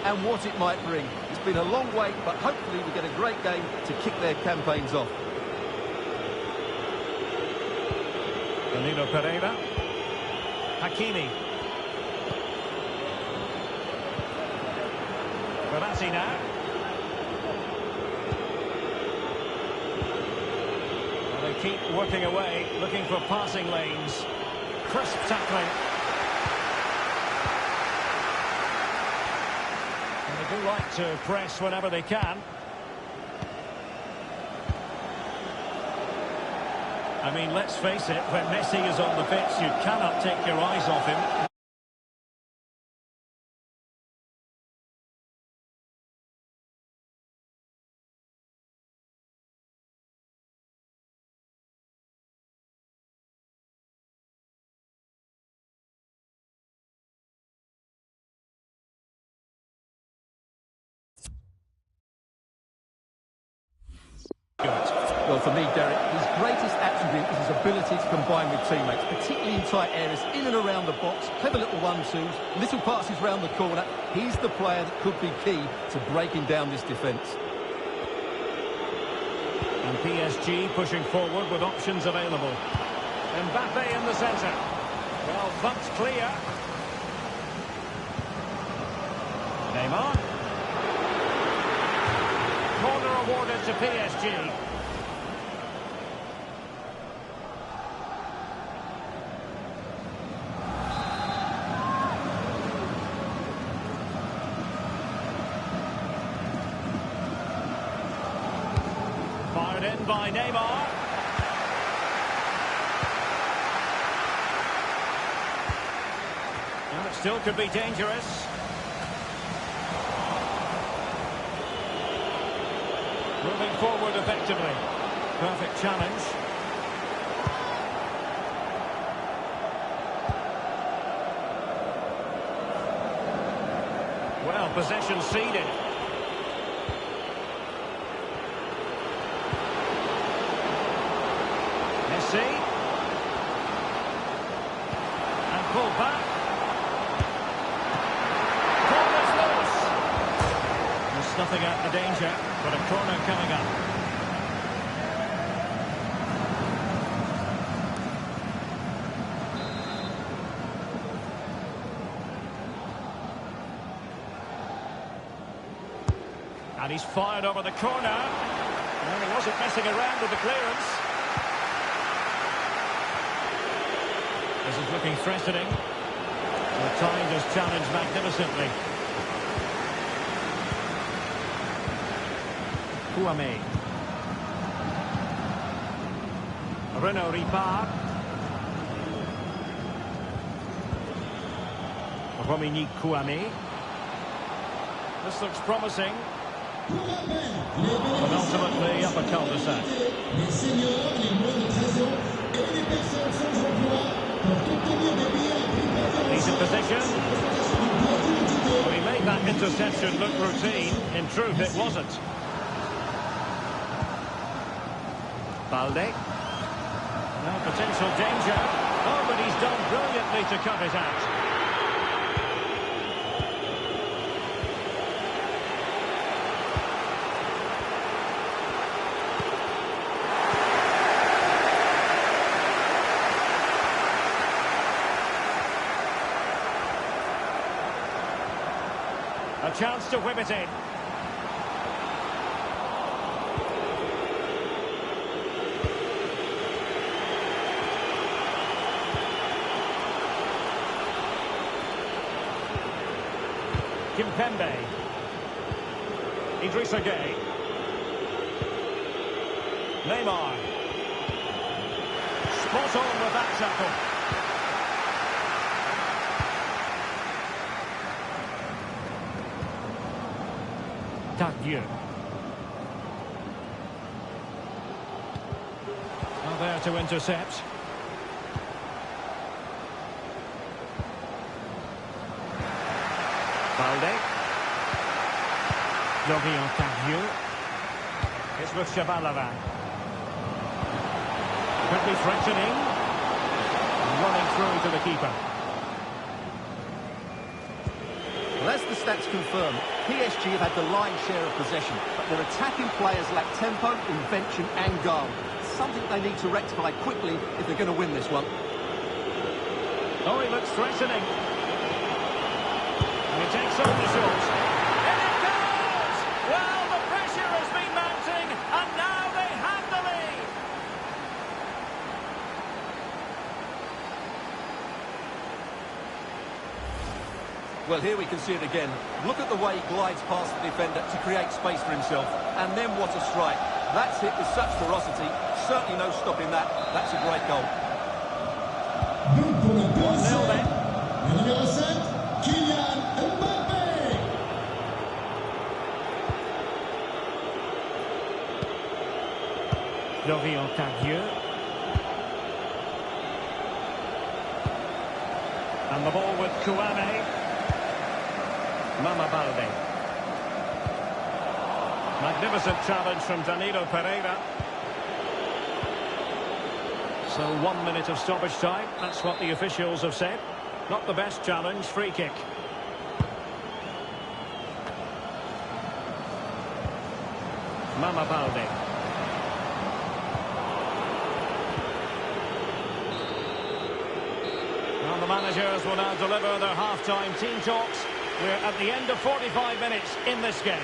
and what it might bring. It's been a long wait, but hopefully we get a great game to kick their campaigns off. Danilo Pereira. Hakimi. Verratti now. Well, they keep working away, looking for passing lanes. Crisp tackling. And they do like to press whenever they can. I mean, let's face it, when Messi is on the pitch, you cannot take your eyes off him. Well, for me, Derek, his greatest attribute is his ability to combine with teammates, particularly in tight areas, in and around the box, clever little one-twos, little passes round the corner. He's the player that could be key to breaking down this defence. And PSG pushing forward with options available. Mbappe in the centre. Well, bumped clear. Neymar. Corner awarded to PSG. Fired in by Neymar. And it still could be dangerous. Moving forward effectively. Perfect challenge. Well, possession ceded. Messi. And pulled back. Corner's loose. They're snuffing out the danger, but a corner coming up. And he's fired over the corner. And he wasn't messing around with the clearance. This is looking threatening. The tide has challenged magnificently. Kouame. Renaud Ripard. Rominique Kouame. This looks promising. But ultimately up a cul-de-sac. He's in position. Well, he made that interception look routine. In truth, it wasn't. Balde. No potential danger. Oh, but he's done brilliantly to cut it out. A chance to whip it in. Kimpembe. Idrissa Gueye. Neymar. Spot on with that tackle. Dieu. Now there to intercept. Balde. Florian Dieu. It's with Shabalala. Could be threatening. Running through to the keeper. Well, as the stats confirm, PSG have had the lion's share of possession, but their attacking players lack tempo, invention and guile. Something they need to rectify quickly if they're going to win this one. Oh, he looks threatening. And he takes on the shot. And it goes! Well, the pressure has been mounting, and now they have the lead. Well, here we can see it again. Look at the way he glides past the defender to create space for himself. And then what a strike. That's hit with such ferocity. Certainly no stopping that. That's a great goal. 1-0 then. Numéro 7, Kylian Mbappé. Florian Tadieu. And the ball with Kouame. Mama Balde. Magnificent challenge from Danilo Pereira. So 1 minute of stoppage time. That's what the officials have said. Not the best challenge. Free kick. Mama Balde. Well, the managers will now deliver their half-time team talks. We're at the end of 45 minutes in this game.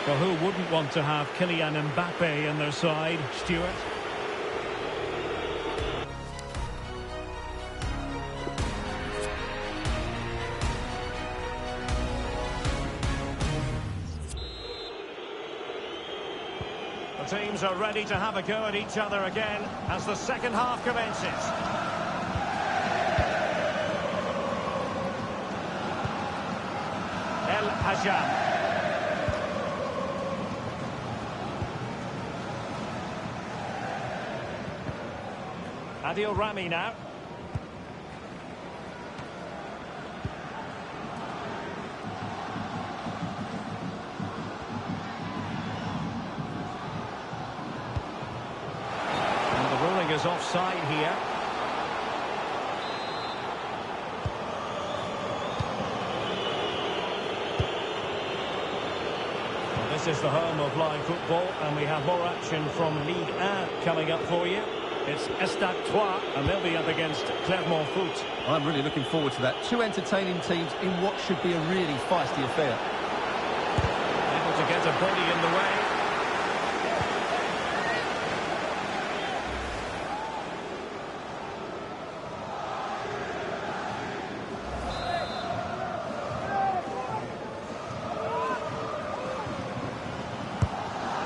Well, who wouldn't want to have Kylian Mbappé in their side, Stuart? The teams are ready to have a go at each other again as the second half commences. El Hajam. Adil Rami now. And the ruling is offside here. Well, this is the home of live football, and we have more action from Ligue 1 coming up for you. It's Stade 3, and they'll be up against Clermont Foot. I'm really looking forward to that. Two entertaining teams in what should be a really feisty affair. Able to get a body in the way.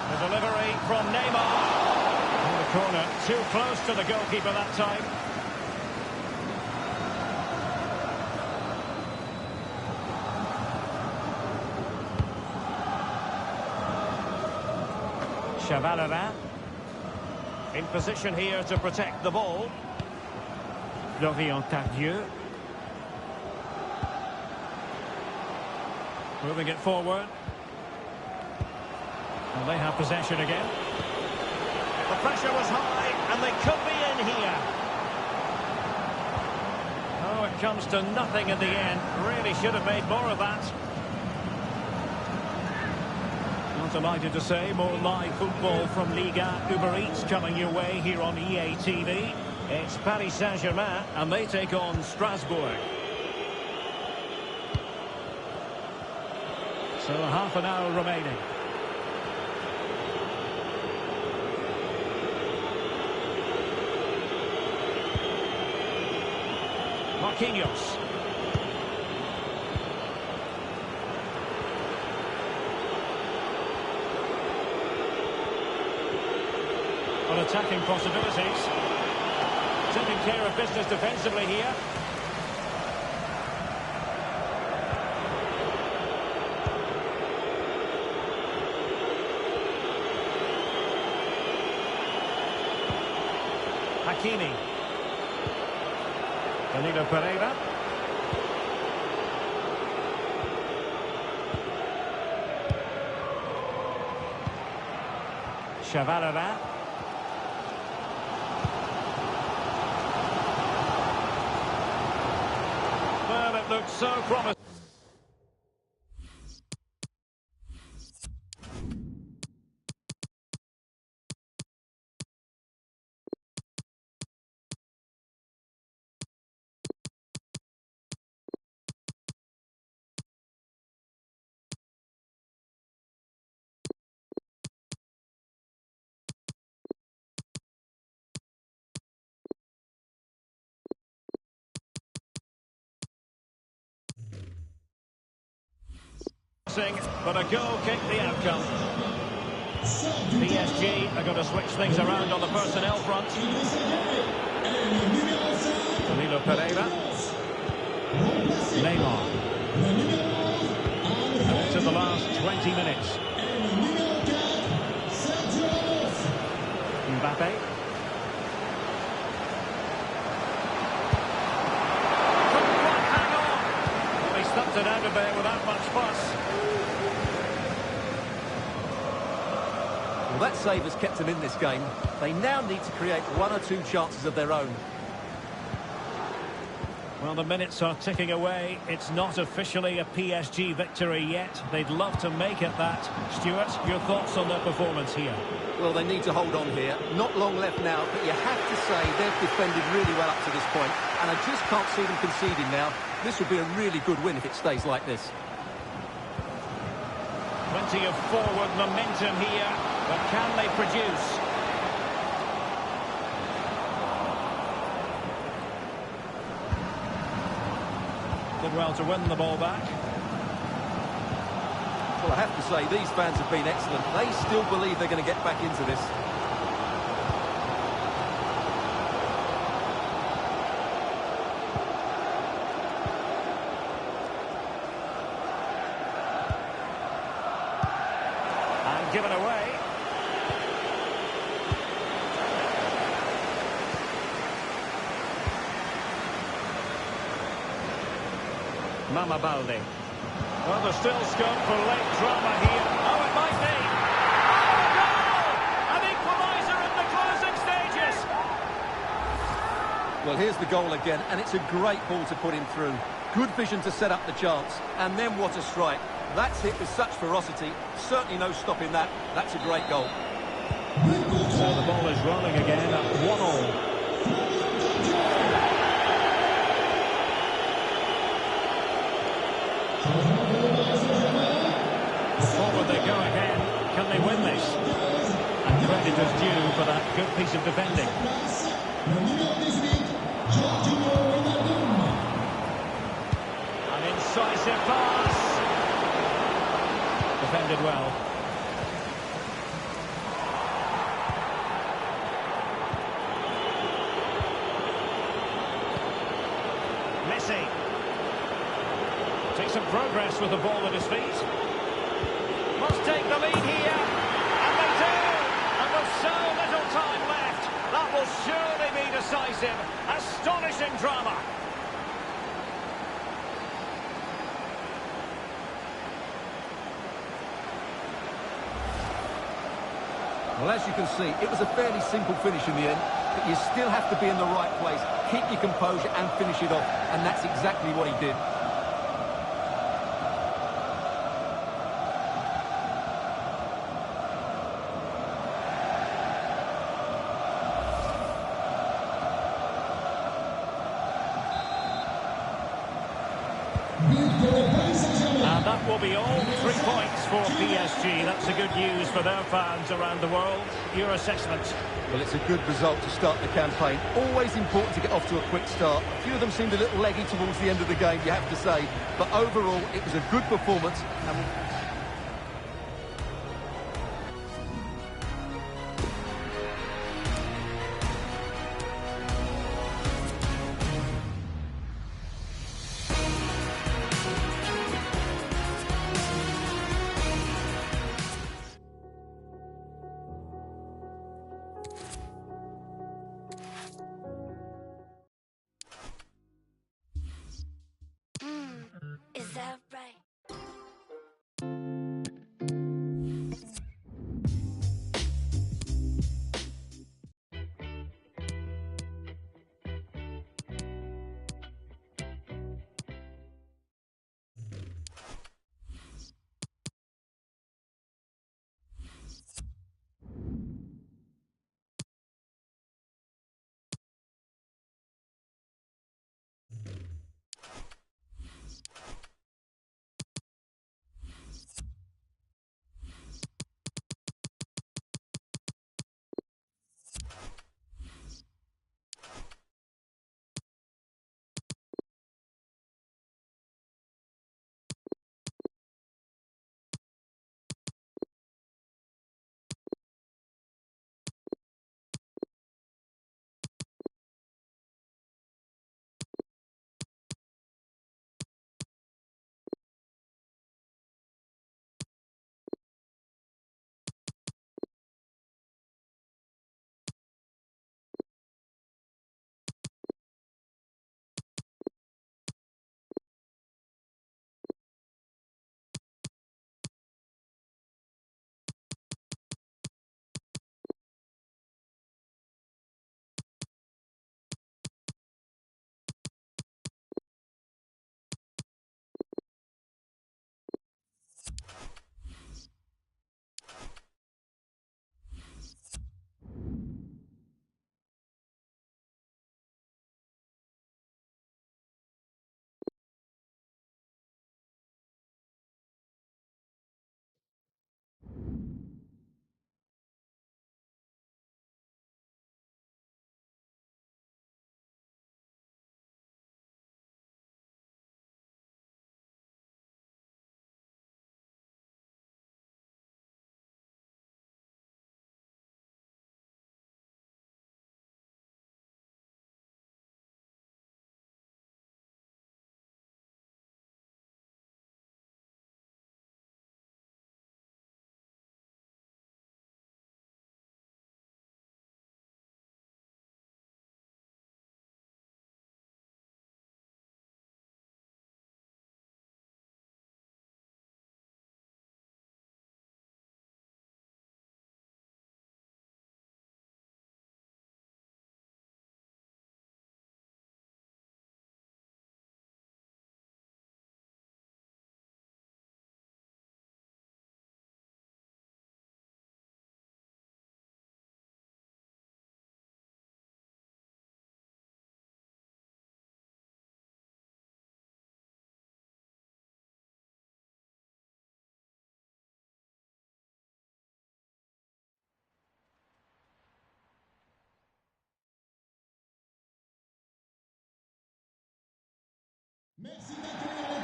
The delivery from Neymar. Corner, too close to the goalkeeper that time. Chavalera in position here to protect the ball. Florian Tadieu moving it forward. And they have possession again. The pressure was high, and they could be in here. Oh, it comes to nothing in the end. Really should have made more of that. Not delighted to say, more live football from Liga Uber Eats coming your way here on EA TV. It's Paris Saint-Germain, and they take on Strasbourg. So half an hour remaining. Marquinhos. On attacking possibilities. Taking care of business defensively here. Hakimi. Danilo Pereira. Chavalera. Well, it looks so promising. But a goal kicked the outcome. PSG are going to switch things around on the personnel front. Danilo Pereira. Neymar. And into the last 20 minutes. Mbappe. Couldn't quite hang on. Well, he stumped it out of there without much fuss. Well, that save has kept them in this game. They now need to create one or two chances of their own. Well, the minutes are ticking away. It's not officially a PSG victory yet. They'd love to make it that. Stuart, your thoughts on their performance here? Well, they need to hold on here. Not long left now, but you have to say they've defended really well up to this point, and I just can't see them conceding now. This will be a really good win if it stays like this. Plenty of forward momentum here, but can they produce? Did well to win the ball back. Well, I have to say, these fans have been excellent. They still believe they're going to get back into this. And given away. Mama Balde. Well, there's still scope for late drama here. Oh, it might be. Oh, a goal! An equaliser in the closing stages. Well, here's the goal again, and it's a great ball to put him through. Good vision to set up the chance, and then what a strike. That's hit with such ferocity. Certainly no stopping that. That's a great goal. So the ball is rolling again at 1-1. Forward they go again. Can they win this? And credit is due for that good piece of defending. An incisive pass. Defended well. Messi. Takes some progress with the ball at his feet. Must take the lead here, and they do, and with so little time left, that will surely be decisive. Astonishing drama. Well, as you can see, it was a fairly simple finish in the end, but you still have to be in the right place, keep your composure and finish it off, and that's exactly what he did. And that will be all 3 points for PSG. That's a good news for their fans around the world. Your assessment? Well, it's a good result to start the campaign. Always important to get off to a quick start. A few of them seemed a little leggy towards the end of the game, you have to say. But overall, it was a good performance. And Is that right?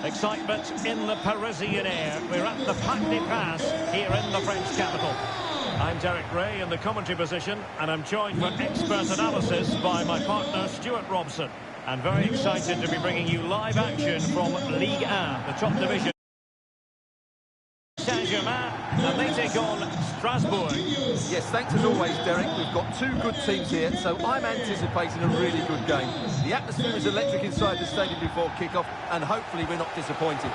Excitement in the Parisian air. We're at the Parc des Princes here in the French capital. I'm Derek Ray in the commentary position, and I'm joined for expert analysis by my partner Stuart Robson. And very excited to be bringing you live action from Ligue 1, the top division. Saint-Germain, and they take on Strasbourg. Yes, thanks as always, Derek. We've got two good teams here, so I'm anticipating a really good game. The atmosphere is electric inside the stadium before kick-off, and hopefully we're not disappointed.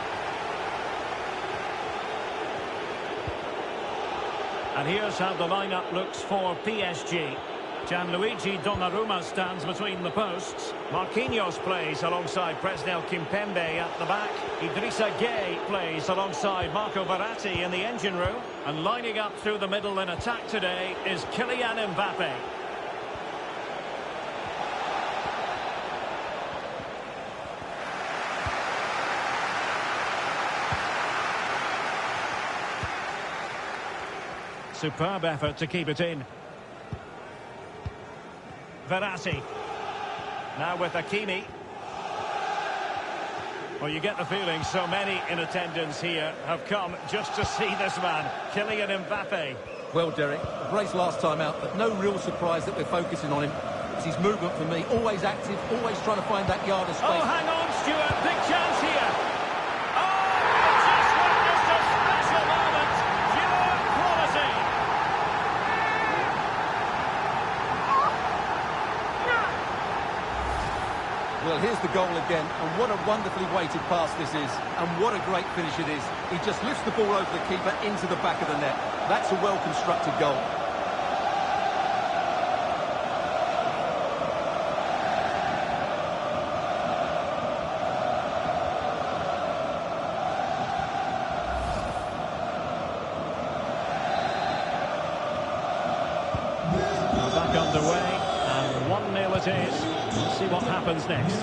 And here's how the lineup looks for PSG. Gianluigi Donnarumma stands between the posts. Marquinhos plays alongside Presnel Kimpembe at the back. Idrissa Gueye plays alongside Marco Verratti in the engine room. And lining up through the middle in attack today is Kylian Mbappe. Superb effort to keep it in. Verratti. Now with Hakimi. Well, you get the feeling so many in attendance here have come just to see this man, Kylian Mbappe. Well, Derek, a brace last time out, but no real surprise that we're focusing on him. It's his movement for me, always active, always trying to find that yard of space. Oh, hang on, Stuart, big chance here. Oh, just witnessed a special moment. Pure quality. Well, here's the goal again, and what a wonderfully weighted pass this is, and what a great finish it is. He just lifts the ball over the keeper into the back of the net. That's a well-constructed goal. Back underway, and 1-0 it is. Let's see what happens next.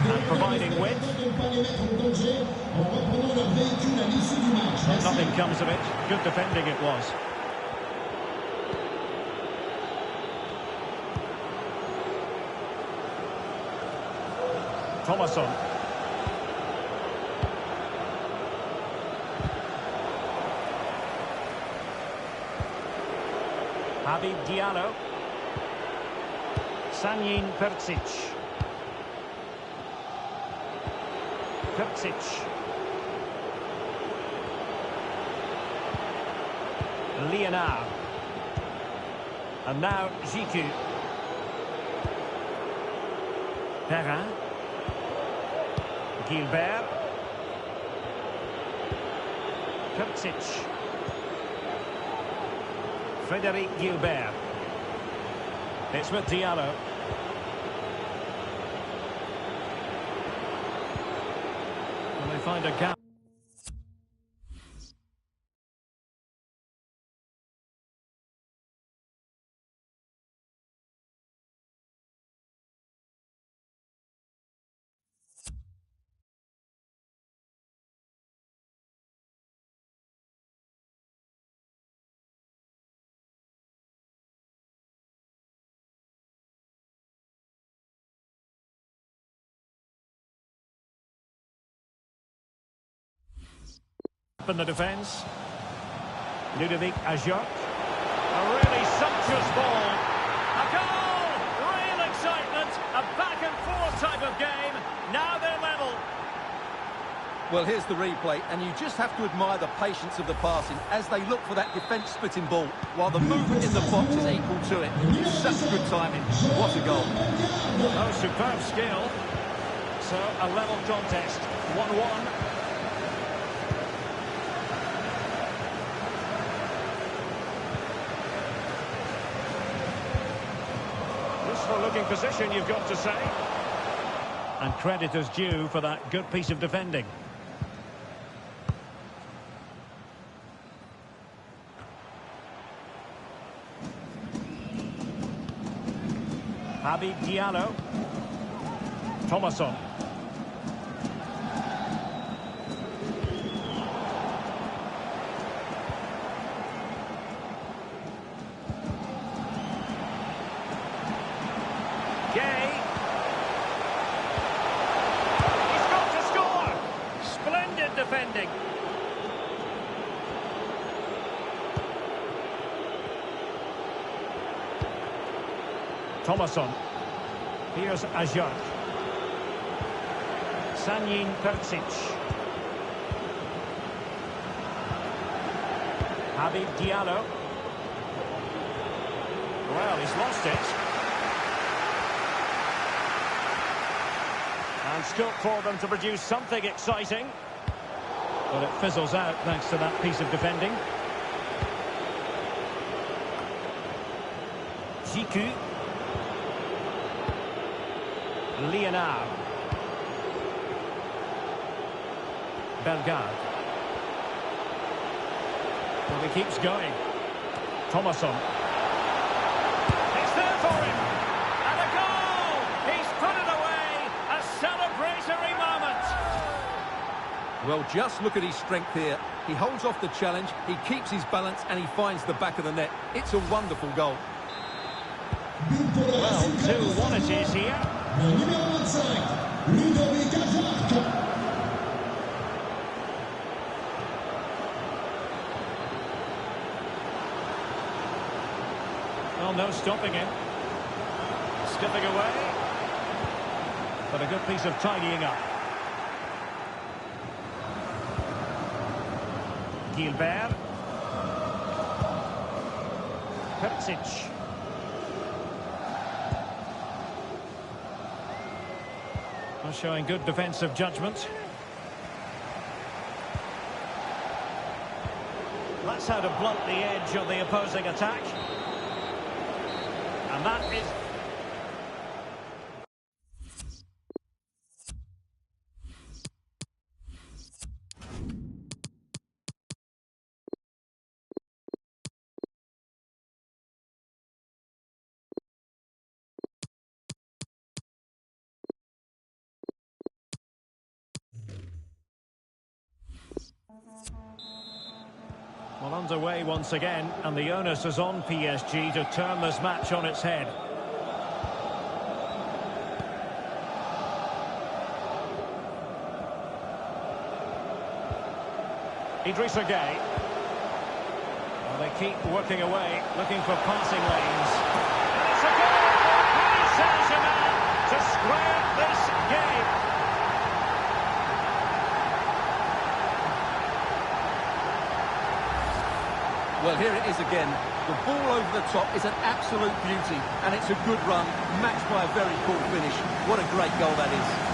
And providing width. But nothing comes of it. Good defending it was. Thomasson. Habib Diallo. Sanyin Percic. Lienard. And now Jiku. Perrin. Gilbert. Percic. Frédéric Gilbert. It's with Diallo. And they find a gap. In the defence, Ludovic Ajok. A really sumptuous ball. A goal! Real excitement. A back-and-forth type of game. Now they're level. Well, here's the replay, and you just have to admire the patience of the passing as they look for that defence-splitting ball, while the movement in the box is equal to it. Such good timing. What a goal. Oh, superb skill. So, a level contest. 1-1. Looking position, you've got to say. And credit is due for that good piece of defending. Habib Diallo. Thomasson. Gay. He's got to score! Splendid defending. Thomasson. Here's Ajak. Sanyin Percic. Habib Diallo. Well, he's lost it. And scope for them to produce something exciting. But it fizzles out thanks to that piece of defending. Jiku. Leonard. Bellegarde. Well, he keeps going. Thomasson. It's there for him. And a goal! He's put it away. A celebratory moment. Well, just look at his strength here. He holds off the challenge, he keeps his balance, and he finds the back of the net. It's a wonderful goal. Well, 2-1 it is here. Well, no stopping him. Skipping away. But a good piece of tidying up. Gilbert. Percic. Showing good defensive judgment. That's how to blunt the edge of the opposing attack. And that is... Well, underway once again, and the onus is on PSG to turn this match on its head. Idrissa Gueye. Well, they keep working away, looking for passing lanes. And it's a goal for Paris Saint-Germain to square this game. Well, here it is again. The ball over the top is an absolute beauty, and it's a good run, matched by a very cool finish. What a great goal that is.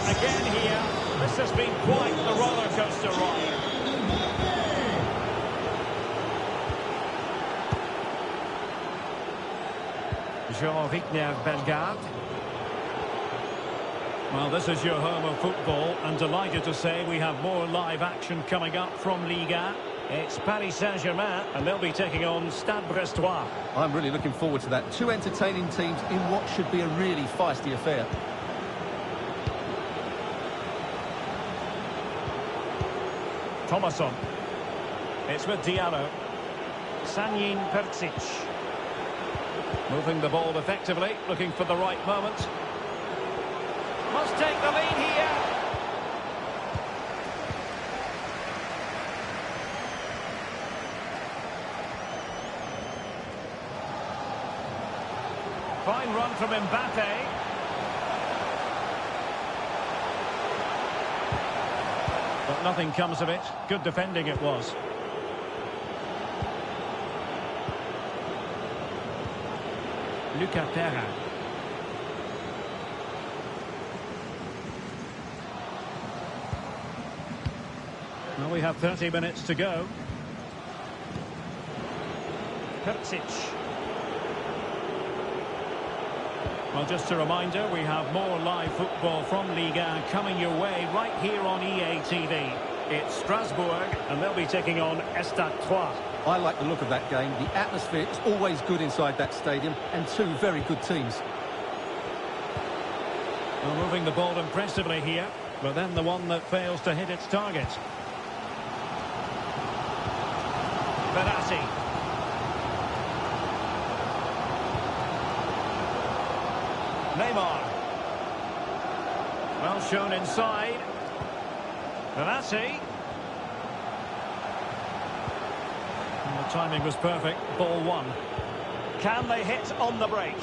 Again here, this has been quite the roller coaster ride. Jean-Victor Bellegarde. Well, this is your home of football, and delighted to say we have more live action coming up from Liga. It's Paris Saint-Germain, and they'll be taking on Stade Brestois. I'm really looking forward to that. Two entertaining teams in what should be a really feisty affair. Thomasson. It's with Diallo. Sanyin Percic. Moving the ball effectively, looking for the right moment. Must take the lead here. Fine run from Mbappe. But nothing comes of it. Good defending it was. Lucas Terra. Well, we have 30 minutes to go. Percic. Well, just a reminder, we have more live football from Liga coming your way right here on EA TV. It's Strasbourg, and they'll be taking on Stade 3. I like the look of that game. The atmosphere is always good inside that stadium, and two very good teams. Well, moving the ball impressively here, but then the one that fails to hit its target. Verratti. Neymar. Well shown inside. Verratti. And the timing was perfect. Ball one. Can they hit on the break?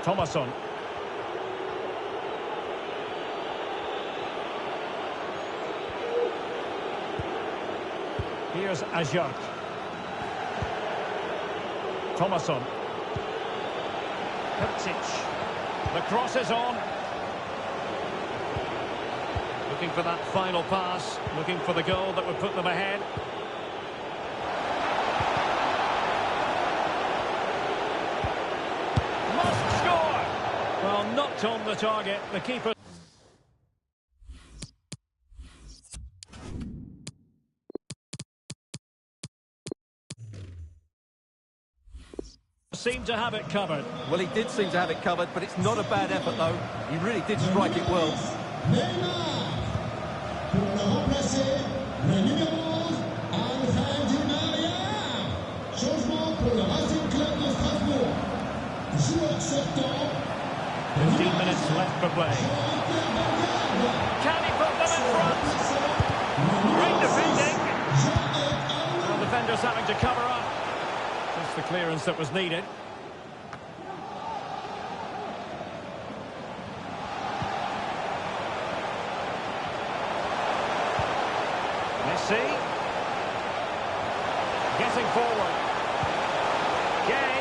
Thomasson. Here's Ajak. Thomasson. Percic. The cross is on. Looking for that final pass. Looking for the goal that would put them ahead. Must score! Well, not on the target. The keeper... seemed to have it covered. Well, he did seem to have it covered, but it's not a bad effort, though. He really did strike it well. Fifteen minutes left for play. Can he put them in front? Great defending. Well, defenders having to cover up. Just the clearance that was needed. Messi. Getting forward. Gay.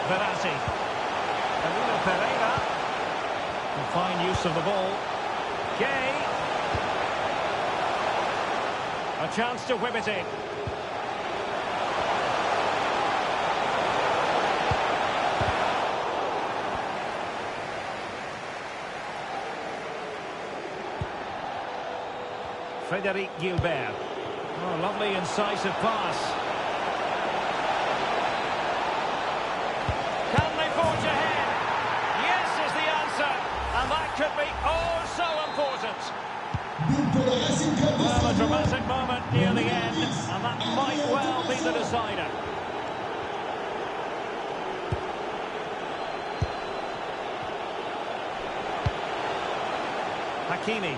Verratti. Camilo Pereira. A fine use of the ball. Gay. A chance to whip it in. Frédéric Gilbert. Oh, lovely incisive pass. Can they forge ahead? Yes is the answer. And that could be oh so important. Well, a dramatic moment near the end, and that might well be the decider. Hakimi.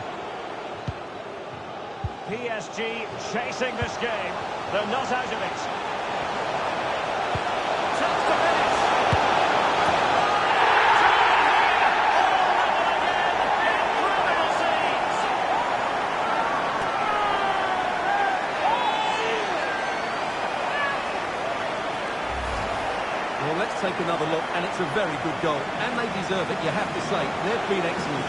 PSG chasing this game. They're not out of it. Chance to finish. Well, let's take another look, and it's a very good goal. And they deserve it, you have to say. They've been excellent.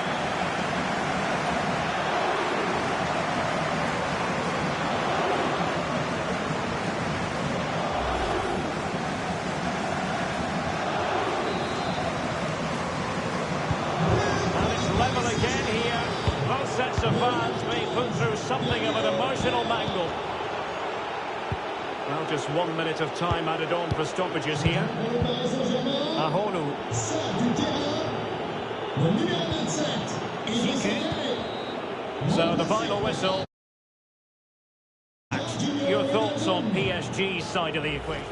Level again here. Both sets of fans being put through something of an emotional mangle. Well, just 1 minute of time added on for stoppages here. Ahonu. So the final whistle. Your thoughts on PSG's side of the equation?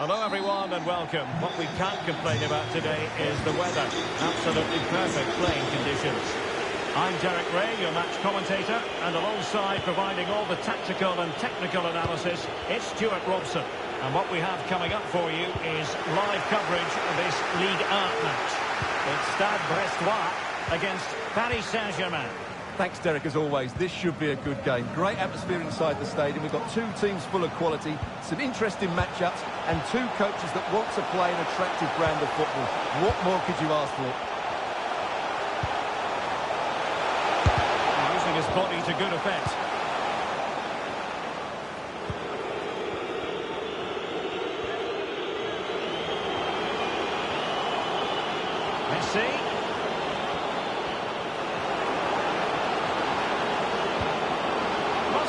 Hello everyone and welcome. What we can't complain about today is the weather. Absolutely perfect playing conditions. I'm Derek Ray, your match commentator, and alongside providing all the tactical and technical analysis, it's Stuart Robson. And what we have coming up for you is live coverage of this Ligue 1 match. It's Stade Brestois against Paris Saint-Germain. Thanks, Derek, as always. This should be a good game. Great atmosphere inside the stadium. We've got two teams full of quality, some interesting matchups, and two coaches that want to play an attractive brand of football. What more could you ask for? Using his body to good effect. Messi.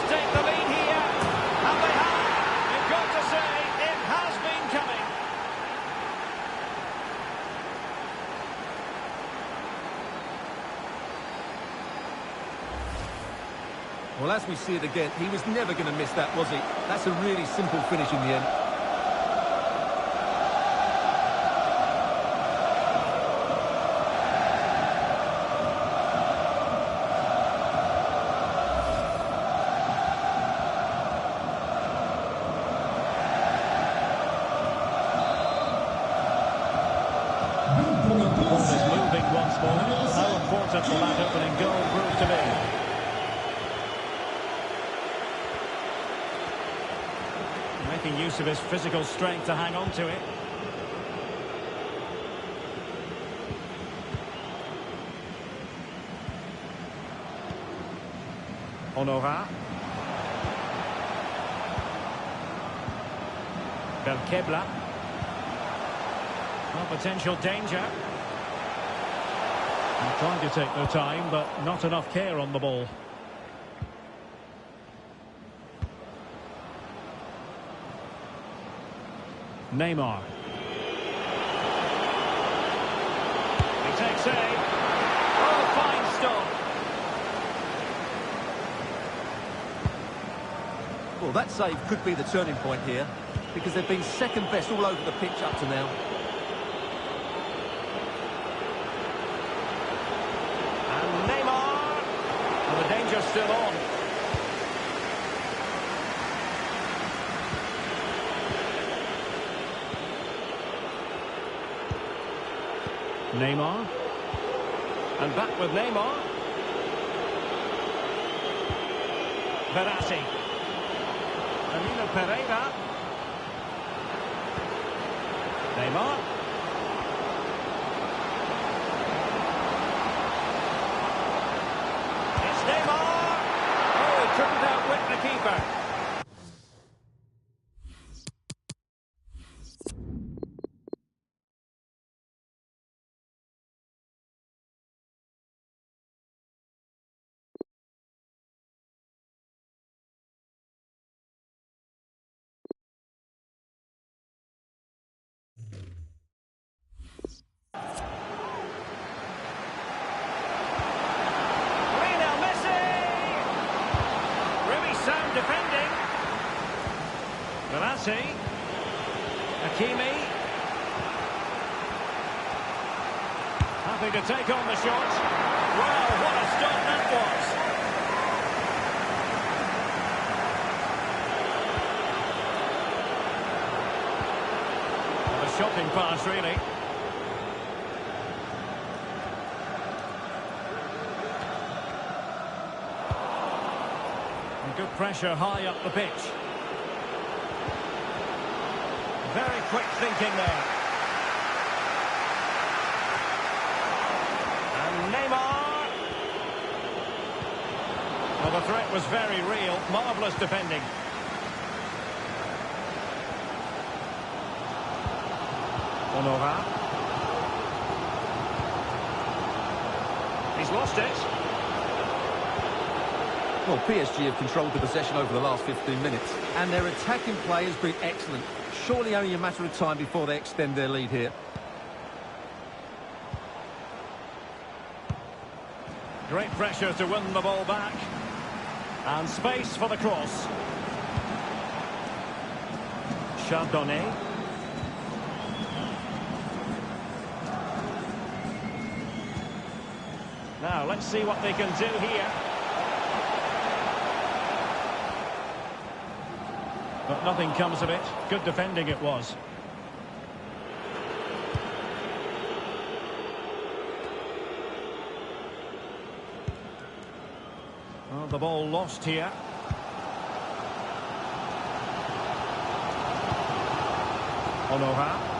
Take the lead here, and they have. You've got to say, it has been coming. Well, as we see it again, he was never going to miss that, was he? That's a really simple finish in the end. Moving once more. How important will that opening goal prove to be? Making use of his physical strength to hang on to it. Honora. Belkebla. Well, potential danger. They're trying to take their time, but not enough care on the ball. Neymar. He takes aim. Oh, fine stop. Well, that save could be the turning point here, because they've been second best all over the pitch up to now. The danger's still on. Neymar. And back with Neymar. Verratti. Danilo Pereira. Neymar. Neymar! Oh, he couldn't outwit the keeper. Defending. Verratti. Hakimi. Happy to take on the shot. Wow, what a stop that was. What a shocking pass, really. Good pressure high up the pitch. Very quick thinking there. And Neymar. Well, the threat was very real. Marvellous defending. Honora. He's lost it. Well, PSG have controlled the possession over the last 15 minutes, and their attacking play has been excellent. Surely only a matter of time before they extend their lead here. Great pressure to win the ball back. And space for the cross. Chardonnay. let's see what they can do here. But nothing comes of it. Good defending it was. Well, the ball lost here. Onoha.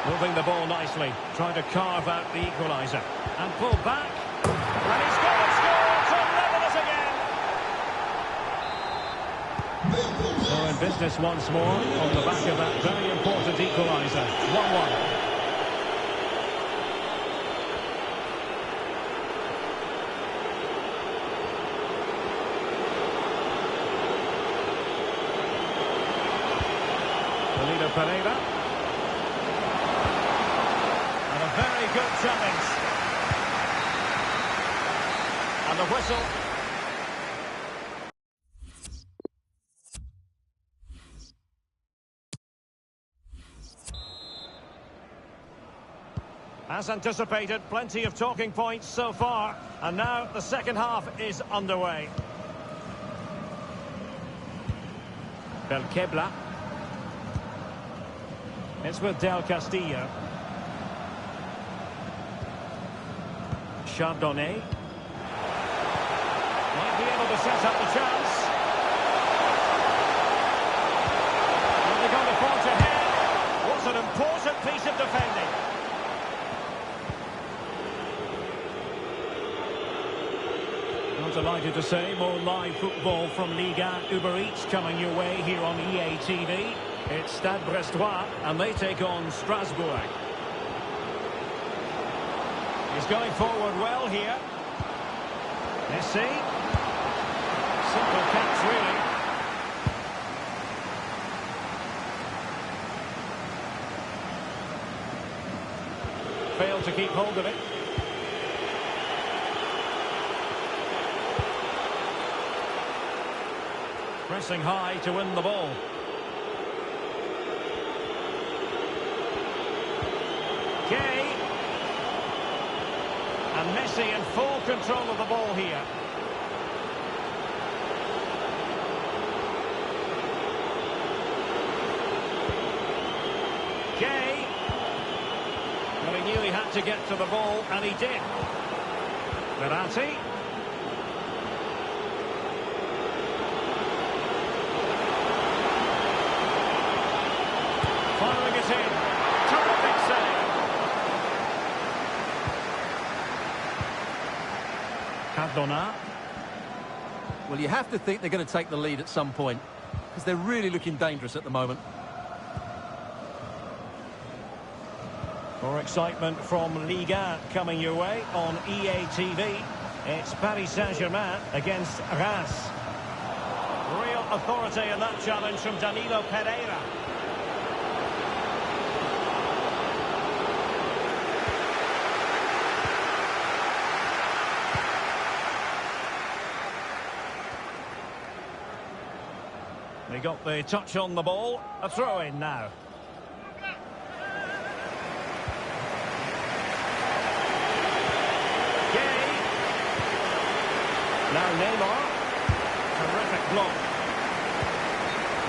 Moving the ball nicely. Trying to carve out the equaliser. And pull back. And he's got to score to level it again. So in business once more on the back of that very important equaliser. 1-1. Pereira. And a very good challenge. And the whistle. As anticipated, plenty of talking points so far. And now the second half is underway. Belkebla. It's with Del Castillo. Chardonnay. Might be able to set up the chance. And they're going to forge ahead. What's an important piece of defending. I'm delighted to say more live football from Liga Uber Eats coming your way here on EA TV. It's Stade Brestois, and they take on Strasbourg. He's going forward well here. Messi. Simple catch, really. Failed to keep hold of it. Pressing high to win the ball. Gay. And Messi in full control of the ball here. Gay. Well, he knew he had to get to the ball, and he did. Verratti. Firing it in. Terrific save. Cardona. Well, you have to think they're going to take the lead at some point, because they're really looking dangerous at the moment. More excitement from Liga coming your way on EA TV. It's Paris Saint-Germain against Reims. Real authority in that challenge from Danilo Pereira. They got the touch on the ball. A throw in now. Gay. Now Neymar. Terrific block.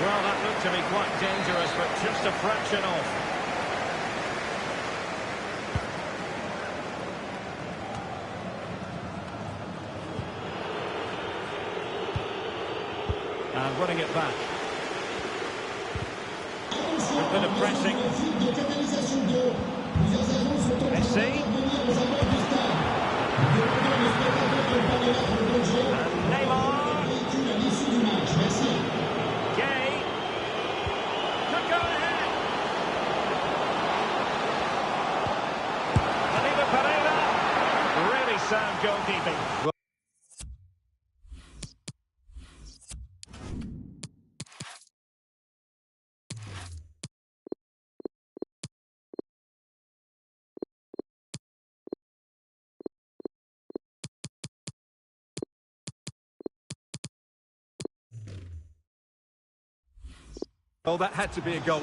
Well, that looked to be quite dangerous, but just a fraction off. And running it back. A bit of pressing. Messi. And Neymar. Gay. Could go ahead. Danilo Pereira. Really sound goalkeeping. Oh, that had to be a goal.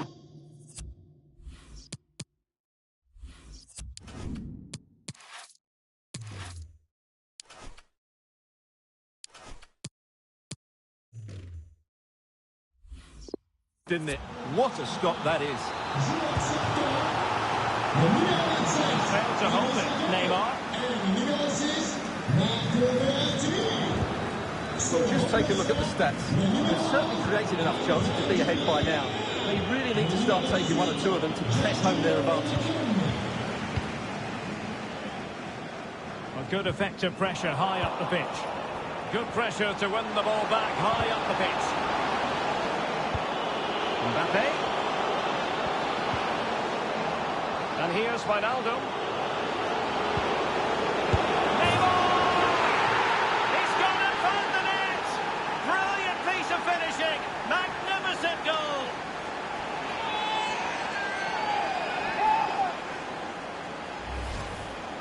Didn't it? What a stop that is. Failed to hold it. Neymar. Well, just take a look at the stats. They've certainly created enough chances to be ahead by now. They really need to start taking one or two of them to press home their advantage. A good effective pressure high up the pitch. Good pressure to win the ball back high up the pitch. Mbappe. And here's Wijnaldum. Neymar! He's gone and found the net! Brilliant piece of finishing! Magnificent goal!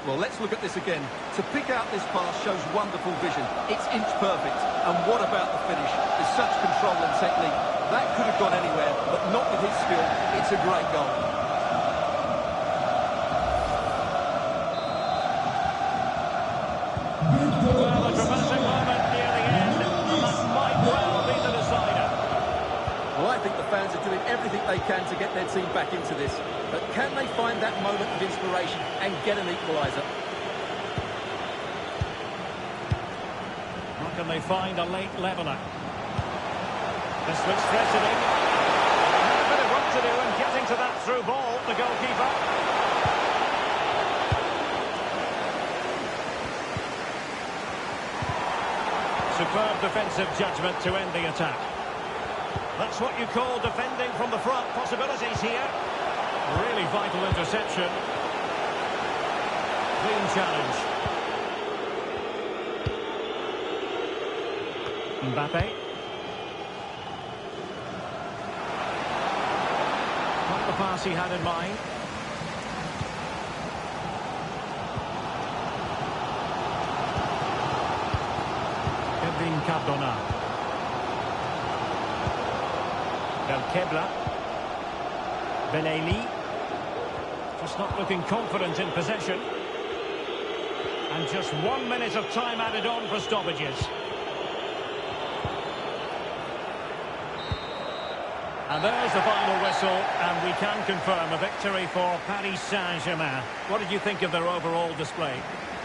Well, let's look at this again. To pick out this pass shows wonderful vision. It's inch perfect. And what about the finish? There's such control and technique. That could have gone anywhere, but not with his skill. It's a great goal. Well, a dramatic moment near the end, and that might well be the decider. Well, I think the fans are doing everything they can to get their team back into this. But can they find that moment of inspiration and get an equaliser? Or can they find a late leveller? This looks threatening. They had a bit of work to do in getting to that through ball, the goalkeeper. Superb defensive judgment to end the attack. That's what you call defending from the front. Possibilities here. Really vital interception. Clean challenge. Mbappe. Not the pass he had in mind. Kevin Cardona. Kebla. Belaïli. Just not looking confident in possession. And just 1 minute of time added on for stoppages. And there's the final whistle, and we can confirm a victory for Paris Saint-Germain. What did you think of their overall display?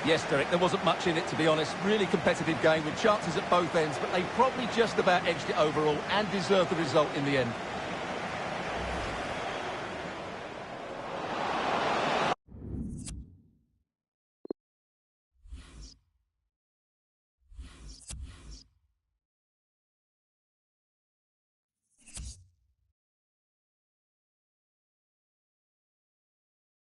Yes, Derek, there wasn't much in it, to be honest. Really competitive game with chances at both ends, but they probably just about edged it overall and deserved the result in the end.